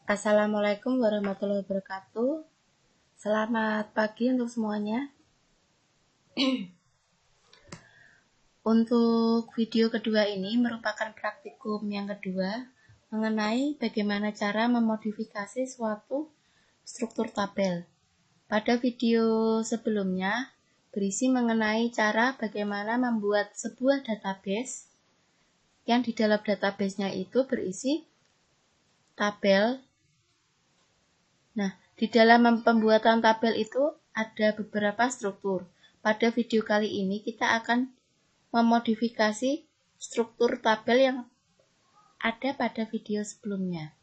Assalamualaikum warahmatullahi wabarakatuh. Selamat pagi untuk semuanya. Untuk video kedua ini merupakan praktikum yang kedua mengenai bagaimana cara memodifikasi suatu struktur tabel. Pada video sebelumnya berisi mengenai cara bagaimana membuat sebuah database yang di dalam database-nya itu berisi tabel. Nah, di dalam pembuatan tabel itu ada beberapa struktur. Pada video kali ini kita akan memodifikasi struktur tabel yang ada pada video sebelumnya.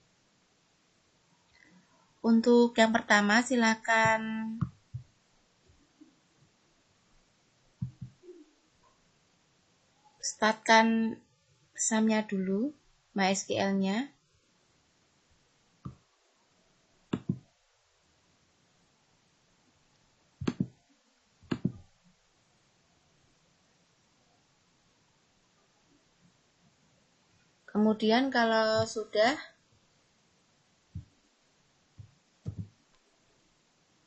Untuk yang pertama, silakan startkan SAM-nya dulu, MySQL-nya. Kemudian kalau sudah,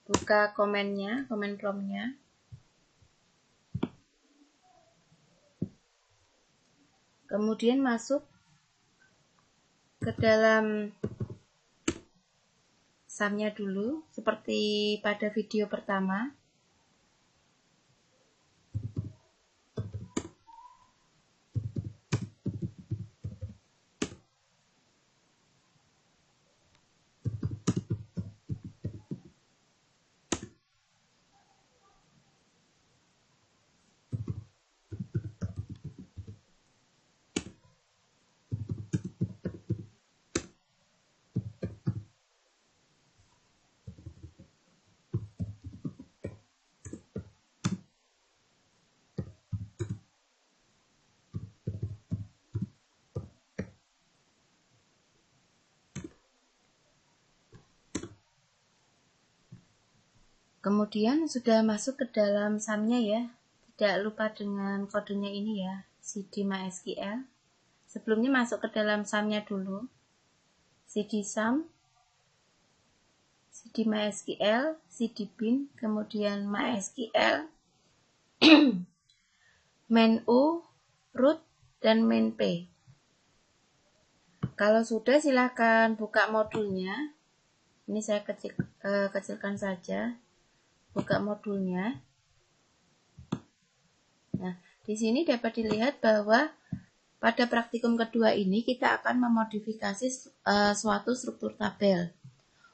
buka komen prompt-nya. Kemudian masuk ke dalam SAM-nya dulu, seperti pada video pertama. Kemudian sudah masuk ke dalam SAM-nya ya. Tidak lupa dengan kodenya ini ya, cd MySQL. Sebelumnya masuk ke dalam SAM-nya dulu. cd SAM, cd MySQL, cd bin, kemudian MySQL, main U, root, dan main P. Kalau sudah silakan buka modulnya. Ini saya kecilkan saja. Buka modulnya. Nah, di sini dapat dilihat bahwa pada praktikum kedua ini kita akan memodifikasi suatu struktur tabel.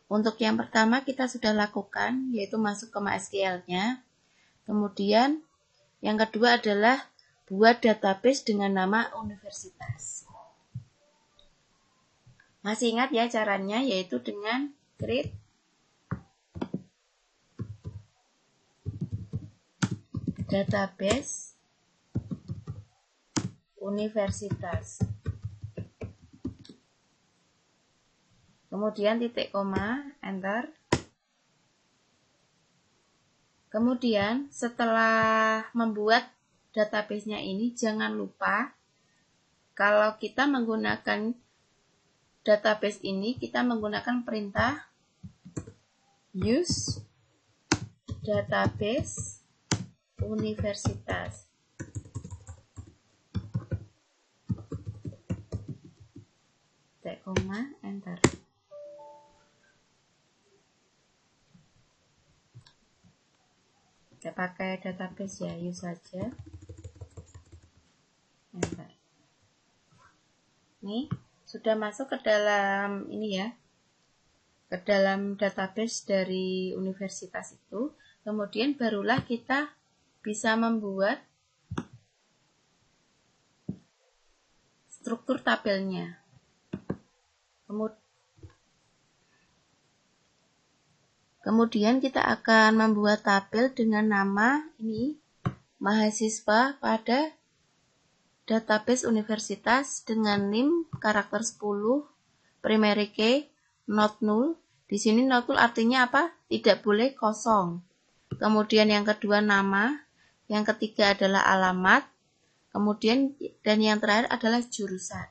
Untuk yang pertama kita sudah lakukan, yaitu masuk ke MySQL-nya. Kemudian yang kedua adalah buat database dengan nama universitas. Masih ingat ya caranya, yaitu dengan create database universitas. Kemudian titik koma, enter. Kemudian setelah membuat database-nya ini, jangan lupa kalau kita menggunakan database ini, kita menggunakan perintah use database universitas. Titik koma, enter. Kita pakai database ya, use saja. Enter. Nih, sudah masuk ke dalam ini ya, ke dalam database dari universitas itu. Kemudian barulah kita bisa membuat struktur tabelnya. Kemudian kita akan membuat tabel dengan nama ini, mahasiswa pada database universitas dengan NIM karakter 10, primary key, not null. Di sini not null artinya apa? Tidak boleh kosong. Kemudian yang kedua nama, yang ketiga adalah alamat, kemudian dan yang terakhir adalah jurusan.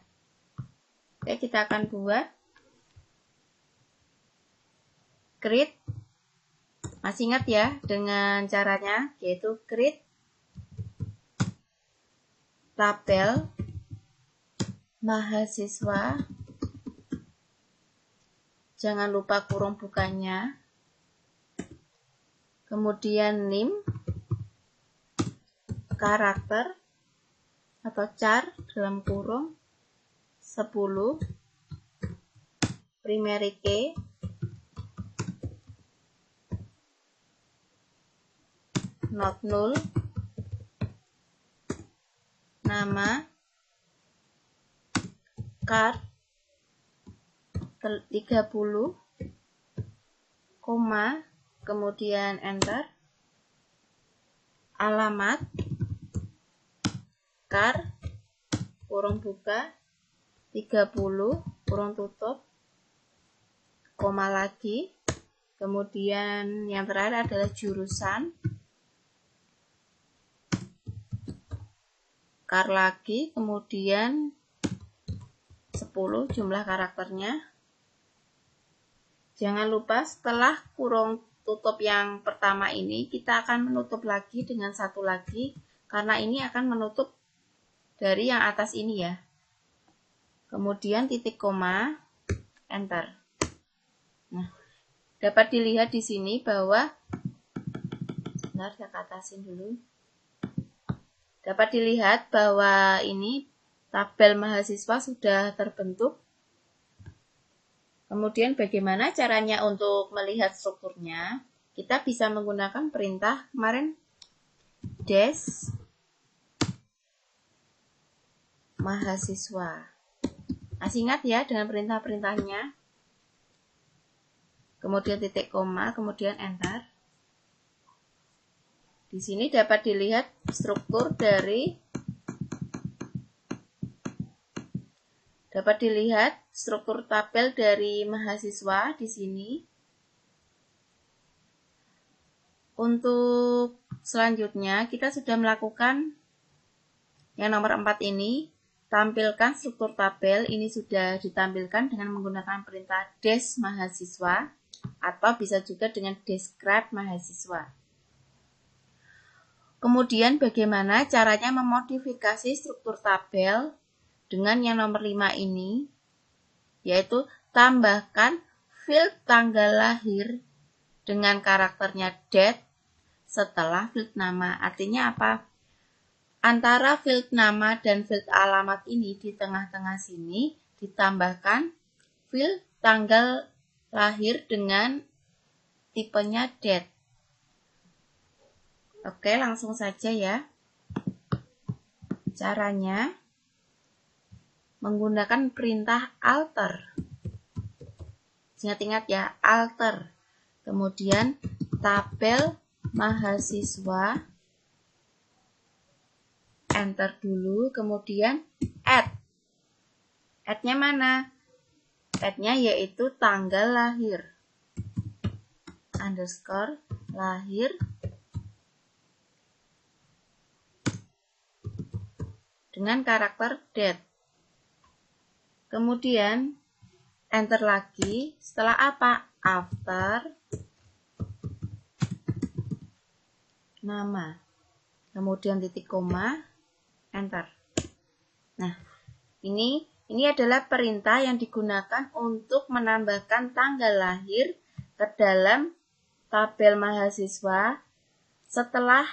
Oke, kita akan buat create, masih ingat ya dengan caranya, yaitu create tabel mahasiswa, jangan lupa kurung bukanya, kemudian name, karakter atau char dalam kurung 10, primary key, not null, nama, card 30, koma, kemudian enter, alamat, card, kurung buka, 30, kurung tutup, koma lagi, kemudian yang terakhir adalah jurusan, car lagi, kemudian 10 jumlah karakternya. Jangan lupa setelah kurung tutup yang pertama ini, kita akan menutup lagi dengan satu lagi, karena ini akan menutup dari yang atas ini ya. Kemudian titik koma, enter. Nah, dapat dilihat di sini bahwa, bentar saya atasin dulu. Dapat dilihat bahwa ini tabel mahasiswa sudah terbentuk. Kemudian bagaimana caranya untuk melihat strukturnya? Kita bisa menggunakan perintah kemarin des mahasiswa. Masih ingat ya dengan perintah-perintahnya? Kemudian titik koma, kemudian enter. Di sini dapat dilihat struktur dari tabel dari mahasiswa di sini. Untuk selanjutnya kita sudah melakukan yang nomor 4 ini, tampilkan struktur tabel. Ini sudah ditampilkan dengan menggunakan perintah des mahasiswa atau bisa juga dengan describe mahasiswa. Kemudian bagaimana caranya memodifikasi struktur tabel dengan yang nomor 5 ini, yaitu tambahkan field tanggal lahir dengan karakternya date setelah field nama. Artinya apa? Antara field nama dan field alamat ini di tengah-tengah sini ditambahkan field tanggal lahir dengan tipenya date. Oke, langsung saja ya. Caranya menggunakan perintah alter. Ingat-ingat ya, alter. Kemudian tabel mahasiswa, enter dulu, kemudian add. Add-nya mana? Add-nya yaitu tanggal lahir. Underscore lahir dengan karakter date. Kemudian enter lagi. Setelah apa? After nama. Kemudian titik koma, enter. Nah, ini adalah perintah yang digunakan untuk menambahkan tanggal lahir ke dalam tabel mahasiswa setelah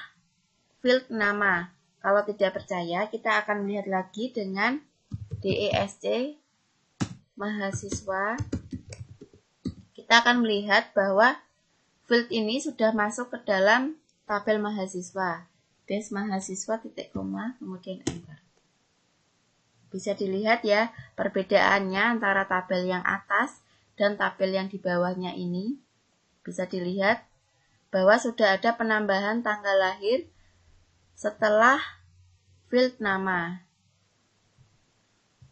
field nama. Kalau tidak percaya, kita akan melihat lagi dengan DESC mahasiswa. Kita akan melihat bahwa field ini sudah masuk ke dalam tabel mahasiswa. Des mahasiswa titik koma, kemudian enter. Bisa dilihat ya perbedaannya antara tabel yang atas dan tabel yang di bawahnya ini. Bisa dilihat bahwa sudah ada penambahan tanggal lahir setelah field nama.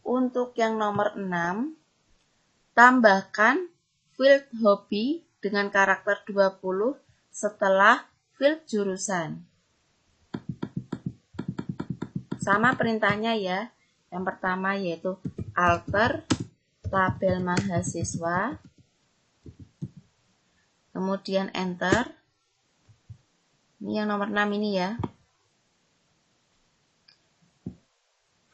Untuk yang nomor 6, tambahkan field hobi dengan karakter 20 setelah field jurusan. Sama perintahnya ya. Yang pertama yaitu alter tabel mahasiswa. kemudian enter. Ini yang nomor 6 ini ya.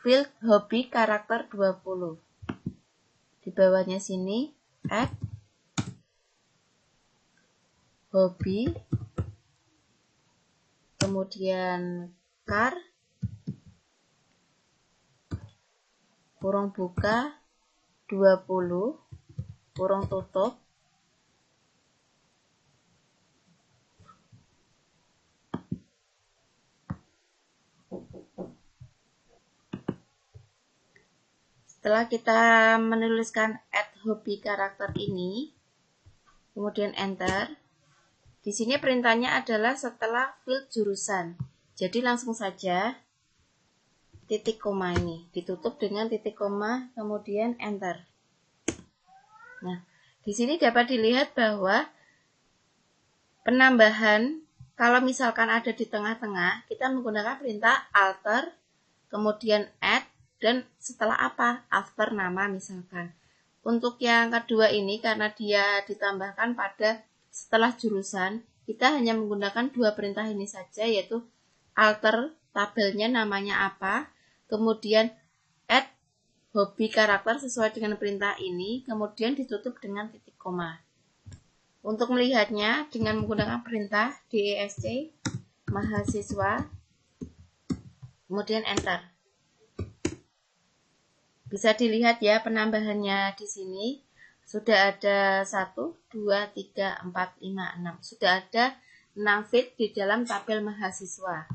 Field hobi karakter 20. Di bawahnya sini add hobi, kemudian car, kurung buka 20, kurung tutup, setelah kita menuliskan add hobi karakter ini, kemudian enter. Di sini perintahnya adalah setelah field jurusan. Jadi langsung saja titik koma ini ditutup dengan titik koma, kemudian enter. Nah, di sini dapat dilihat bahwa penambahan kalau misalkan ada di tengah-tengah, kita menggunakan perintah alter, kemudian add, dan setelah apa? After nama misalkan. Untuk yang kedua ini karena dia ditambahkan pada setelah jurusan, kita hanya menggunakan dua perintah ini saja, yaitu alter tabelnya namanya apa, kemudian add hobi karakter sesuai dengan perintah ini, kemudian ditutup dengan titik koma. Untuk melihatnya dengan menggunakan perintah DESC mahasiswa, kemudian enter. Bisa dilihat ya penambahannya di sini. Sudah ada 1, 2, 3, 4, 5, 6. Sudah ada 6 field di dalam tabel mahasiswa.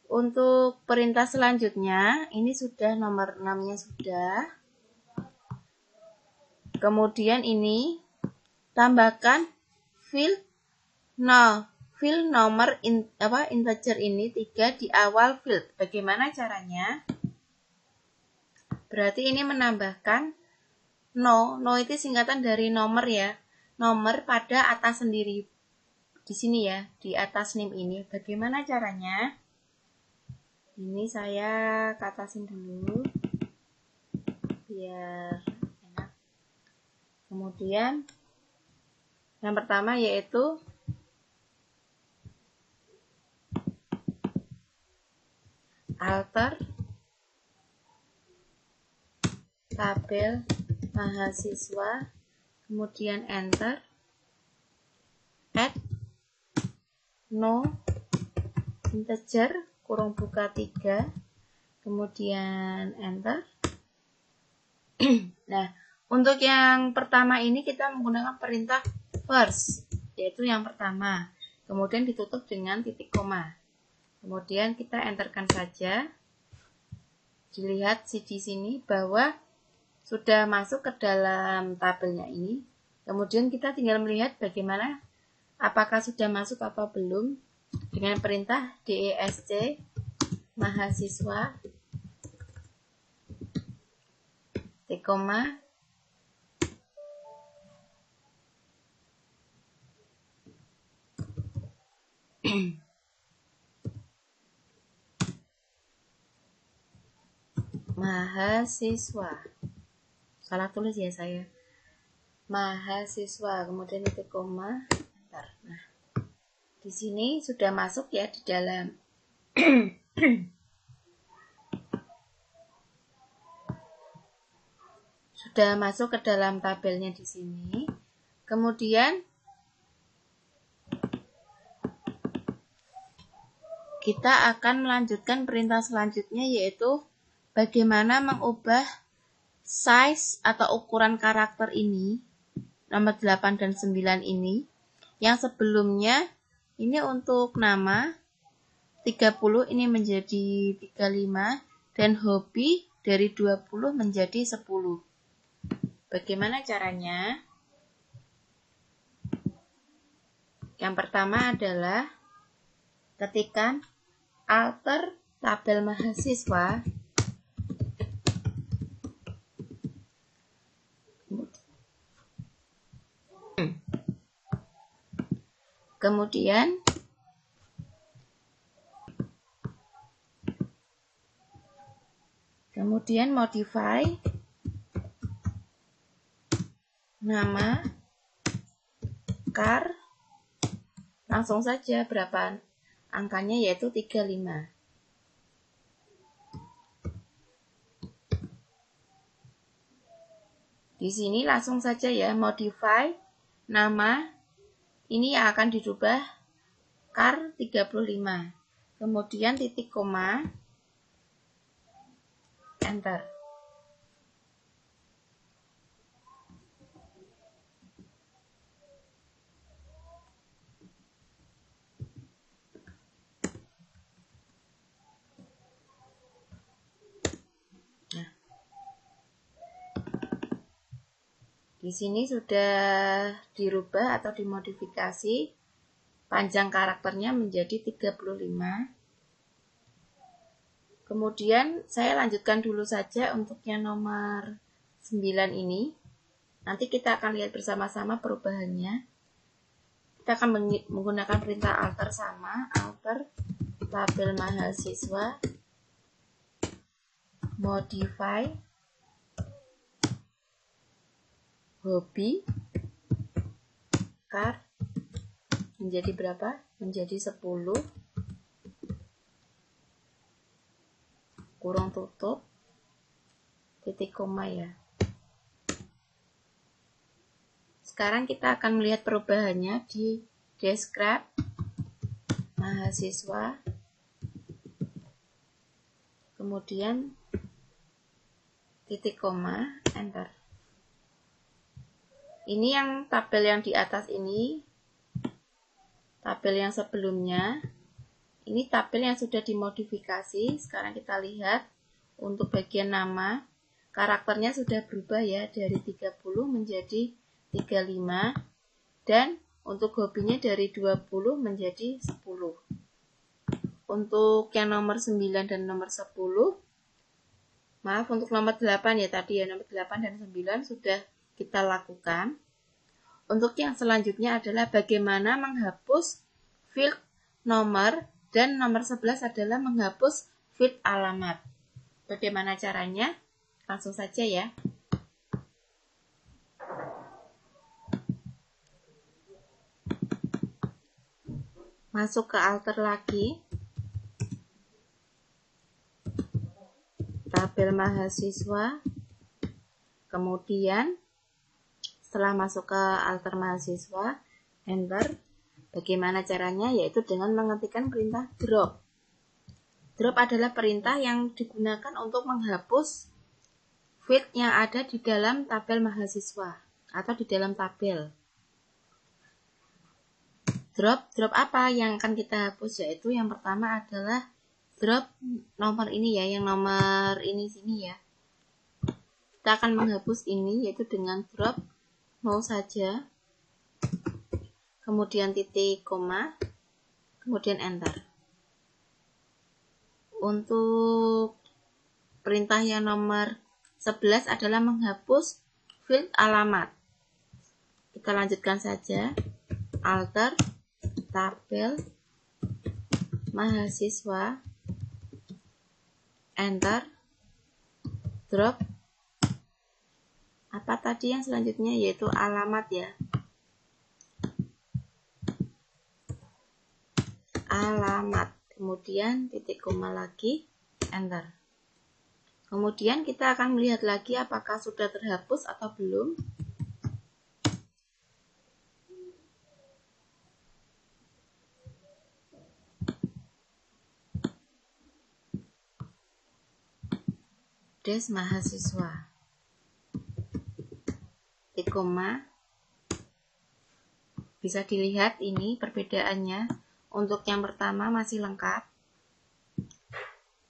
Untuk perintah selanjutnya, ini sudah nomor 6-nya sudah. Kemudian ini tambahkan field nomor integer ini 3 di awal field. Bagaimana caranya? Berarti ini menambahkan no itu singkatan dari nomor ya. Nomor pada atas sendiri. Di sini ya, di atas name ini. Bagaimana caranya? Ini saya katasin dulu biar enak. Kemudian yang pertama yaitu alter tabel mahasiswa, kemudian enter, add no integer kurung buka 3, kemudian enter. Nah, untuk yang pertama ini kita menggunakan perintah first, yaitu yang pertama, kemudian ditutup dengan titik koma, kemudian kita enterkan saja. Dilihat di sini bahwa sudah masuk ke dalam tabelnya ini. Kemudian kita tinggal melihat bagaimana apakah sudah masuk atau belum dengan perintah DESC mahasiswa titik koma mahasiswa. Salah tulis ya saya. Mahasiswa, kemudian titik koma, enter. Nah, di sini sudah masuk ya di dalam sudah masuk ke dalam tabelnya di sini. Kemudian kita akan melanjutkan perintah selanjutnya, yaitu bagaimana mengubah size atau ukuran karakter ini, nomor 8 dan 9 ini, yang sebelumnya ini untuk nama 30 ini menjadi 35 dan hobi dari 20 menjadi 10. Bagaimana caranya? Yang pertama adalah ketikkan alter tabel mahasiswa, kemudian modify nama Car, langsung saja berapa angkanya, yaitu 35. Di sini langsung saja ya, modify nama ini yang akan dirubah car 35. Kemudian titik koma, enter. Nah, di sini sudah dirubah atau dimodifikasi panjang karakternya menjadi 35. Kemudian saya lanjutkan dulu saja untuk yang nomor 9 ini. Nanti kita akan lihat bersama-sama perubahannya. Kita akan menggunakan perintah alter sama, alter tabel mahasiswa, modify hobi car menjadi berapa? Menjadi 10 kurung tutup titik koma ya. Sekarang kita akan melihat perubahannya di describe mahasiswa, kemudian titik koma, enter. Ini yang tabel yang di atas ini, tabel yang sebelumnya, ini tabel yang sudah dimodifikasi. Sekarang kita lihat untuk bagian nama, karakternya sudah berubah ya, dari 30 menjadi 35, dan untuk hobinya dari 20 menjadi 10. Untuk yang nomor 9 dan nomor 10, maaf, untuk nomor 8 ya tadi ya, nomor 8 dan 9 sudah kita lakukan. Untuk yang selanjutnya adalah bagaimana menghapus field nomor, dan nomor 11 adalah menghapus field alamat. Bagaimana caranya? Langsung saja ya. Masuk ke alter lagi, tabel mahasiswa, kemudian setelah masuk ke alter mahasiswa, enter. Bagaimana caranya? Yaitu dengan mengetikkan perintah drop. Drop adalah perintah yang digunakan untuk menghapus field yang ada di dalam tabel mahasiswa atau di dalam tabel. Drop apa yang akan kita hapus? Yaitu yang pertama adalah drop nomor ini ya, yang nomor ini sini ya. Kita akan menghapus ini yaitu dengan drop mau saja, kemudian titik koma, kemudian enter. Untuk perintah yang nomor 11 adalah menghapus field alamat. Kita lanjutkan saja, alter tabel mahasiswa, enter, drop apa tadi yang selanjutnya, yaitu alamat ya, alamat, kemudian titik koma lagi, enter. Kemudian kita akan melihat lagi apakah sudah terhapus atau belum. Des mahasiswa, titik koma, bisa dilihat ini perbedaannya. Untuk yang pertama masih lengkap.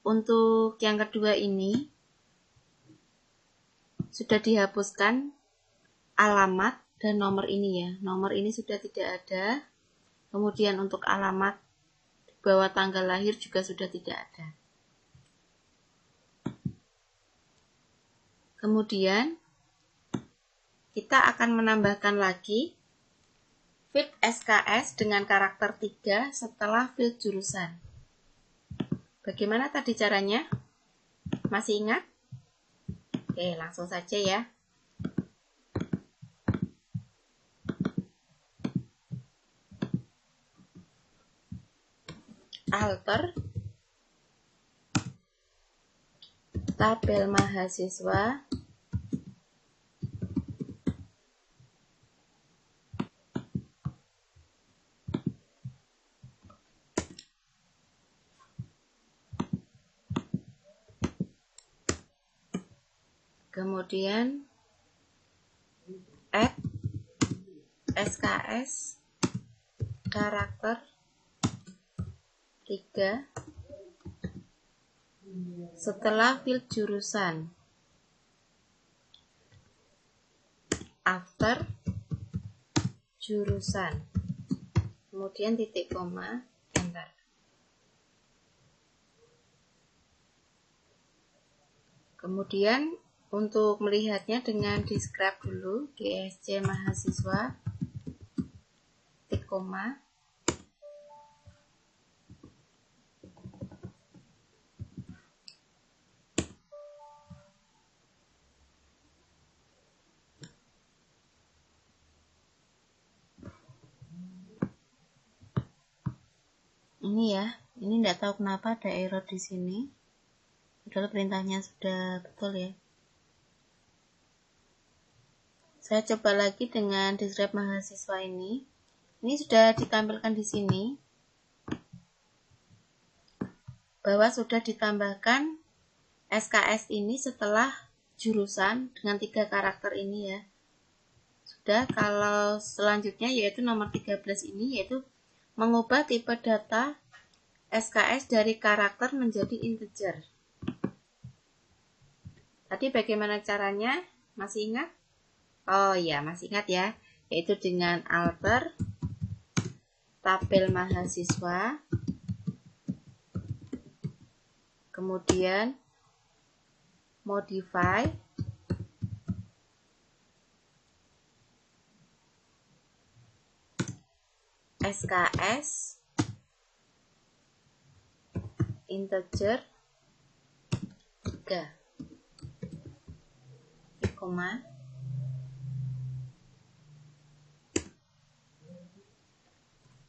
Untuk yang kedua ini sudah dihapuskan alamat dan nomor ini ya. Nomor ini sudah tidak ada. Kemudian untuk alamat di bawah tanggal lahir juga sudah tidak ada. Kemudian kita akan menambahkan lagi field SKS dengan karakter 3 setelah field jurusan. Bagaimana tadi caranya? Masih ingat? Oke, langsung saja ya. alter tabel mahasiswa kemudian add SKS karakter 3 setelah field jurusan, after jurusan, kemudian titik koma, enter. Kemudian untuk melihatnya dengan describe dulu, GSC mahasiswa, titik koma. Ini ya, ini enggak tahu kenapa ada error di sini. Padahal perintahnya sudah betul ya. Saya coba lagi dengan describe mahasiswa ini. Ini sudah ditampilkan di sini bahwa sudah ditambahkan SKS ini setelah jurusan dengan 3 karakter ini ya. Sudah, kalau selanjutnya yaitu nomor 13 ini yaitu mengubah tipe data SKS dari karakter menjadi integer. Tadi bagaimana caranya? Masih ingat? Oh iya, masih ingat ya. Yaitu dengan alter tabel mahasiswa, kemudian modify SKS integer 3, koma.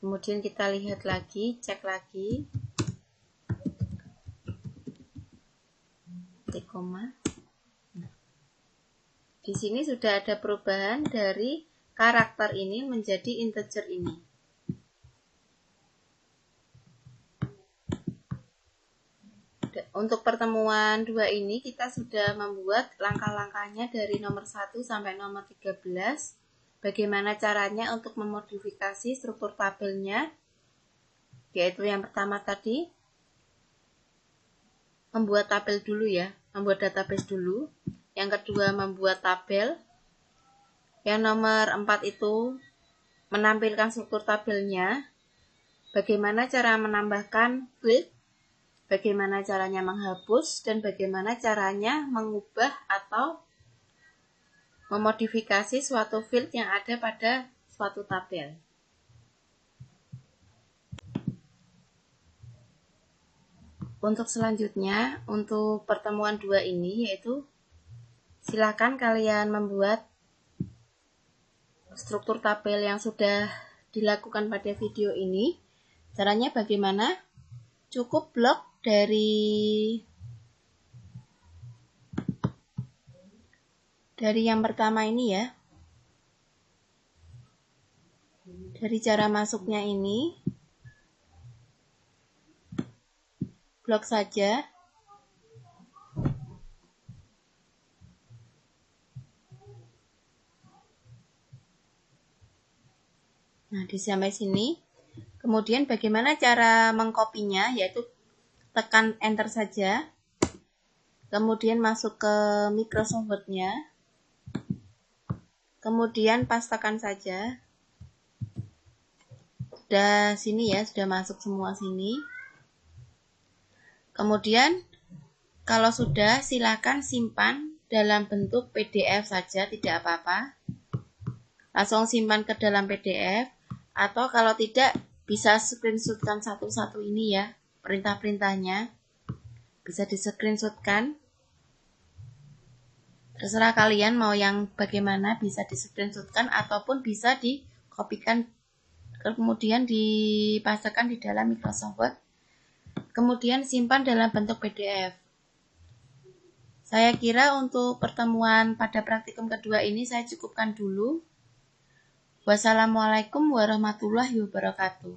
Kemudian kita lihat lagi, cek lagi, titik koma. Di sini sudah ada perubahan dari karakter ini menjadi integer ini. Untuk pertemuan 2 ini kita sudah membuat langkah-langkahnya dari nomor 1 sampai nomor 13. Bagaimana caranya untuk memodifikasi struktur tabelnya? Yaitu yang pertama tadi, membuat tabel dulu ya, membuat database dulu. Yang kedua, membuat tabel. Yang nomor 4 itu menampilkan struktur tabelnya. Bagaimana cara menambahkan field? Bagaimana caranya menghapus dan bagaimana caranya mengubah atau memodifikasi suatu field yang ada pada suatu tabel. Untuk selanjutnya, untuk pertemuan 2 ini yaitu silakan kalian membuat struktur tabel yang sudah dilakukan pada video ini. Caranya bagaimana? Cukup blok dari yang pertama ini ya. Dari cara masuknya ini, blok saja. Nah, di sampai sini. Kemudian bagaimana cara mengkopinya, yaitu tekan enter saja. Kemudian masuk ke Microsoft Word-nya. Kemudian pastekan saja. Sudah sini ya, sudah masuk semua sini. Kemudian kalau sudah, silakan simpan dalam bentuk PDF saja, tidak apa-apa. Langsung simpan ke dalam PDF, atau kalau tidak bisa screenshotkan satu-satu ini ya, perintah-perintahnya bisa di screenshotkan. Terserah kalian mau yang bagaimana, bisa di screenshotkan ataupun bisa dikopikan kemudian dipastekan di dalam Microsoft Word kemudian simpan dalam bentuk PDF. Saya kira untuk pertemuan pada praktikum kedua ini saya cukupkan dulu. Wassalamualaikum warahmatullahi wabarakatuh.